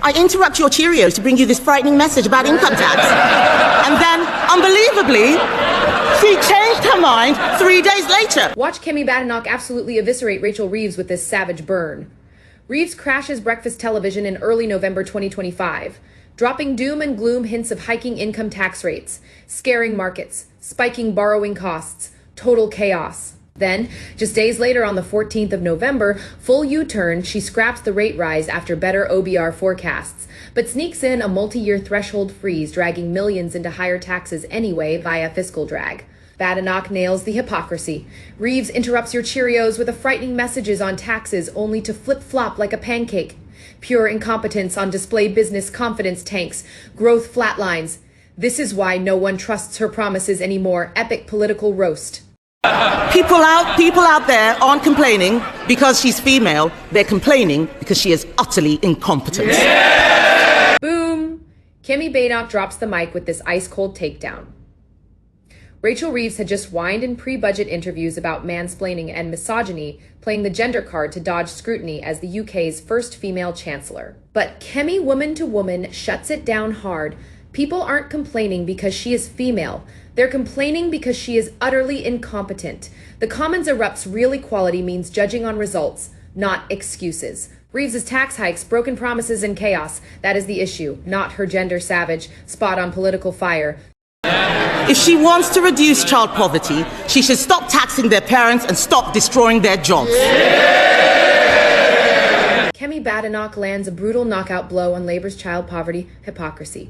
I interrupt your Cheerios to bring you this frightening message about income tax. And then, unbelievably, she changed her mind 3 days later. Watch Kemi Badenoch absolutely eviscerate Rachel Reeves with this savage burn. Reeves crashes breakfast television in early November 2025, dropping doom and gloom hints of hiking income tax rates, scaring markets, spiking borrowing costs, total chaos. Then, just days later on the 14th of November, full U-turn, she scraps the rate rise after better OBR forecasts, but sneaks in a multi-year threshold freeze, dragging millions into higher taxes anyway via fiscal drag. Badenoch nails the hypocrisy. Reeves interrupts your Cheerios with a frightening messages on taxes only to flip-flop like a pancake. Pure incompetence on display, business confidence tanks, growth flatlines. This is why no one trusts her promises anymore. Epic political roast. People out there aren't complaining because she's female. They're complaining because she is utterly incompetent. Yeah! Boom! Kemi Badenoch drops the mic with this ice-cold takedown. Rachel Reeves had just whined in pre-budget interviews about mansplaining and misogyny, playing the gender card to dodge scrutiny as the UK's first female chancellor. But Kemi woman to woman shuts it down hard. People aren't complaining because she is female. They're complaining because she is utterly incompetent. The Commons erupts real equality means judging on results, not excuses. Reeves' tax hikes, broken promises, and chaos. That is the issue, not her gender savage, spot on political fire. If she wants to reduce child poverty, she should stop taxing their parents and stop destroying their jobs. Yeah! Kemi Badenoch lands a brutal knockout blow on Labour's child poverty hypocrisy.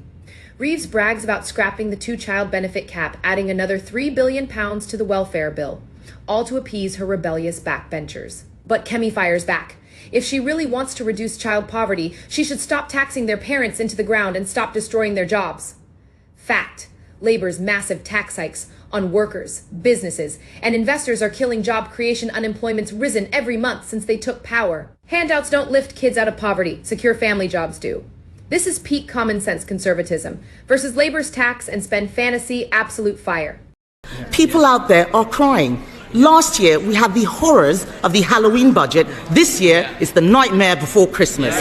Reeves brags about scrapping the two-child benefit cap, adding another £3 billion to the welfare bill, all to appease her rebellious backbenchers. But Kemi fires back. If she really wants to reduce child poverty, she should stop taxing their parents into the ground and stop destroying their jobs. Fact. Labour's massive tax hikes on workers, businesses, and investors are killing job creation. Unemployment's risen every month since they took power. Handouts don't lift kids out of poverty. Secure family jobs do. This is peak common sense conservatism versus Labour's tax and spend fantasy absolute fire. People out there are crying. Last year, we had the horrors of the Halloween budget. This year, it's the nightmare before Christmas.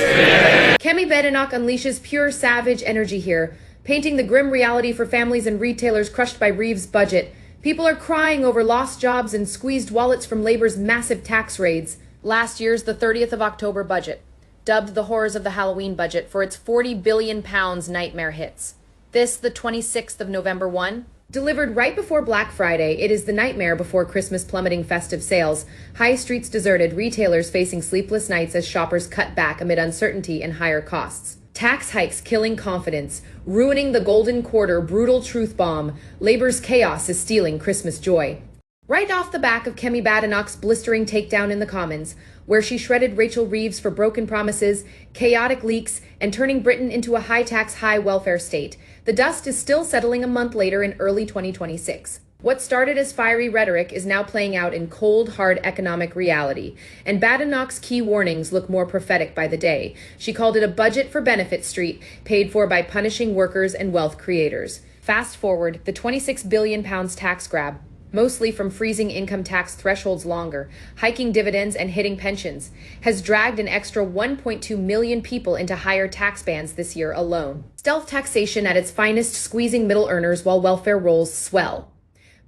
Kemi Badenoch unleashes pure savage energy here, painting the grim reality for families and retailers crushed by Reeves' budget. People are crying over lost jobs and squeezed wallets from Labour's massive tax raids. Last year's the 30th of October budget, dubbed the horrors of the Halloween budget for its £40 billion nightmare hits. This, the 26th of November 1, delivered right before Black Friday, it is the nightmare before Christmas plummeting festive sales, high streets deserted, retailers facing sleepless nights as shoppers cut back amid uncertainty and higher costs. Tax hikes killing confidence, ruining the golden quarter, brutal truth bomb. Labour's chaos is stealing Christmas joy. Right off the back of Kemi Badenoch's blistering takedown in the Commons, where she shredded Rachel Reeves for broken promises, chaotic leaks, and turning Britain into a high-tax, high-welfare state, the dust is still settling a month later in early 2026. What started as fiery rhetoric is now playing out in cold, hard economic reality, and Badenoch's key warnings look more prophetic by the day. She called it a budget for benefit street, paid for by punishing workers and wealth creators. Fast forward, the £26 billion tax grab, mostly from freezing income tax thresholds longer, hiking dividends and hitting pensions, has dragged an extra 1.2 million people into higher tax bands this year alone. Stealth taxation at its finest, squeezing middle earners while welfare rolls swell.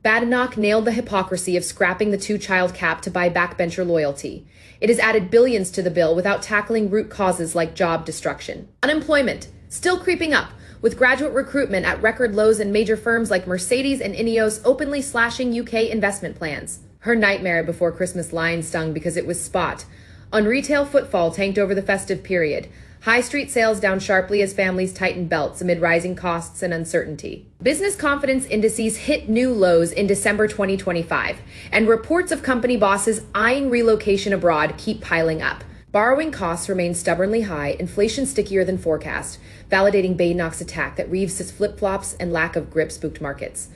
Badenoch nailed the hypocrisy of scrapping the two-child cap to buy backbencher loyalty. It has added billions to the bill without tackling root causes like job destruction. Unemployment, still creeping up, with graduate recruitment at record lows and major firms like Mercedes and Ineos openly slashing UK investment plans. Her nightmare before Christmas line stung because it was spot. On retail, footfall tanked over the festive period. High street sales down sharply as families tightened belts amid rising costs and uncertainty. Business confidence indices hit new lows in December 2025, and reports of company bosses eyeing relocation abroad keep piling up. Borrowing costs remain stubbornly high, inflation stickier than forecast, validating Badenoch's attack that Reeves' flip-flops and lack of grip spooked markets.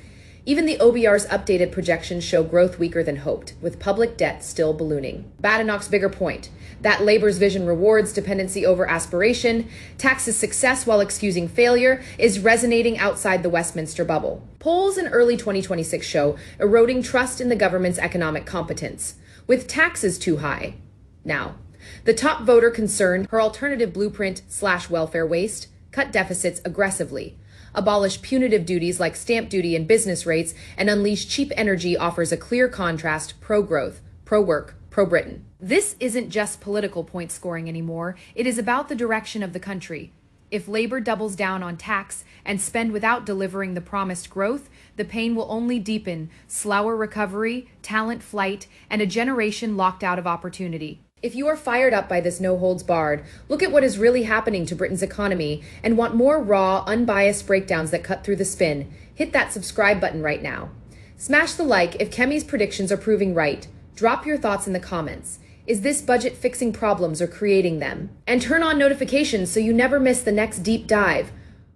Even the OBR's updated projections show growth weaker than hoped, with public debt still ballooning. Badenoch's bigger point, that Labour's vision rewards dependency over aspiration, taxes success while excusing failure, is resonating outside the Westminster bubble. Polls in early 2026 show eroding trust in the government's economic competence, with taxes too high. Now, The top voter concerned her alternative blueprint/welfare waste, cut deficits aggressively, abolish punitive duties like stamp duty and business rates, and unleash cheap energy offers a clear contrast pro-growth, pro-work, pro-Britain. This isn't just political point scoring anymore. It is about the direction of the country. If Labor doubles down on tax and spend without delivering the promised growth, the pain will only deepen, slower recovery, talent flight, and a generation locked out of opportunity. If you are fired up by this no holds barred, look at what is really happening to Britain's economy and want more raw, unbiased breakdowns that cut through the spin, hit that subscribe button right now. Smash the like if Kemi's predictions are proving right. Drop your thoughts in the comments. Is this budget fixing problems or creating them? And turn on notifications so you never miss the next deep dive.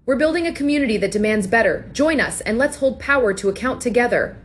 We're building a community that demands better. Join us and let's hold power to account together.